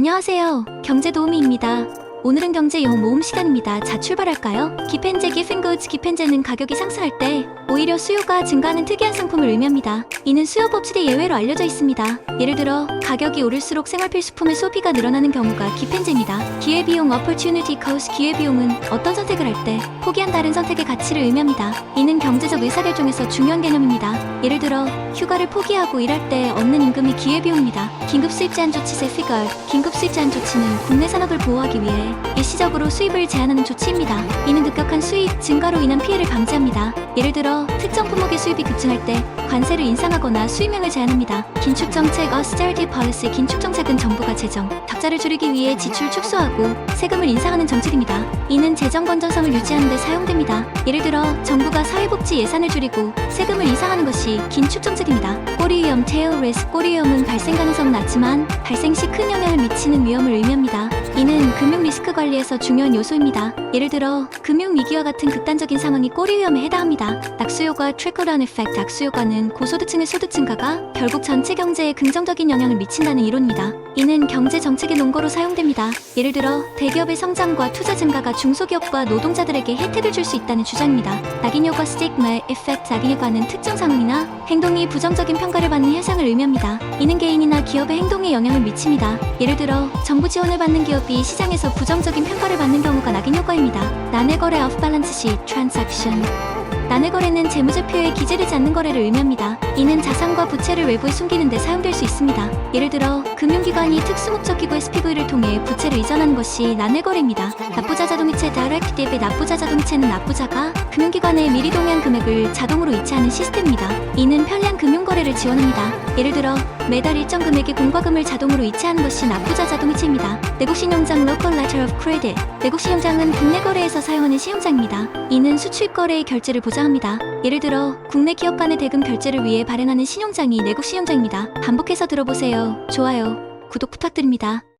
안녕하세요. 경제도우미입니다. 오늘은 경제용 모음 시간입니다. 자, 출발할까요? 기펜제 기펜굿즈. 기펜제는 가격이 상승할 때 오히려 수요가 증가하는 특이한 상품을 의미합니다. 이는 수요 법칙의 예외로 알려져 있습니다. 예를 들어 가격이 오를수록 생활필수품의 소비가 늘어나는 경우가 기펜제입니다. 기회비용 opportunity cost. 기회비용은 어떤 선택을 할 때 포기한 다른 선택의 가치를 의미합니다. 이는 경제적 의사결정에서 중요한 개념입니다. 예를 들어 휴가를 포기하고 일할 때 얻는 임금이 기회비용입니다. 긴급수입 제한 조치. 세피걸. 긴급수입 제한 조치는 국내 산업을 보호하기 위해 일시적으로 수입을 제한하는 조치입니다. 이는 급격한 수입 증가로 인한 피해를 방지합니다. 예를 들어 특정 품목의 수입이 급증할 때 관세를 인상하거나 수입량을 제한합니다. 긴축정책 austerity policy. 긴축정책은 정부가 재정 적자를 줄이기 위해 지출 축소하고 세금을 인상하는 정책입니다. 이는 재정 건전성을 유지하는 데 사용됩니다. 예를 들어 정부가 사회복지 예산을 줄이고 세금을 인상하는 것이 긴축정책입니다. 꼬리 위험 tail risk. 꼬리 위험은 발생 가능성은 낮지만 발생 시 큰 영향을 미치는 위험을 의미합니다. 이는 금융 리스크 관리에서 중요한 요소입니다. 예를 들어 금융 위기와 같은 극단적인 상황이 꼬리 위험에 해당합니다. 낙수효과 trickle-down effect. 낙수효과는 고소득층의 소득 증가가 결국 전체 경제에 긍정적인 영향을 미친다는 이론입니다. 이는 경제 정책의 논거로 사용됩니다. 예를 들어 대기업의 성장과 투자 증가가 중소기업과 노동자들에게 혜택을 줄 수 있다는 주장입니다. 낙인효과 stigma effect. 낙인효과는 특정 상황이나 행동이 부정적인 평가를 받는 현상을 의미합니다. 이는 개인이나 기업의 행동에 영향을 미칩니다. 예를 들어 정부 지원을 받는 기업이 시장에서 부정적인 평가를 받는 경우가 낙인효과입니다. 난해거래 off balance sheet transaction. 난해거래는 재무제표에 기재되지 않는 거래를 의미합니다. 이는 자산과 부채를 외부에 숨기는 데 사용될 수 있습니다. 예를 들어 금융기관이 특수목적 기구 SPV를 통해 부채를 이전하는 것이 난해거래입니다. 납부자 자동이체 direct debit. 납부자 자동이체는 납부자가 금융기관에 미리 동의한 금액을 자동으로 이체하는 시스템입니다. 이는 편리한 금융거래를 지원합니다. 예를 들어 매달 일정 금액의 공과금을 자동으로 이체하는 것이 납부자 자동이체입니다. 내국신용장 local letter of credit. 내국신용장은 국내 거래에서 사용하는 신용장입니다. 이는 수출입 거래의 결제를 보장합니다. 예를 들어 국내 기업 간의 대금 결제를 위해 발행하는 신용장이 내국신용장입니다. 반복해서 들어보세요. 좋아요, 구독 부탁드립니다.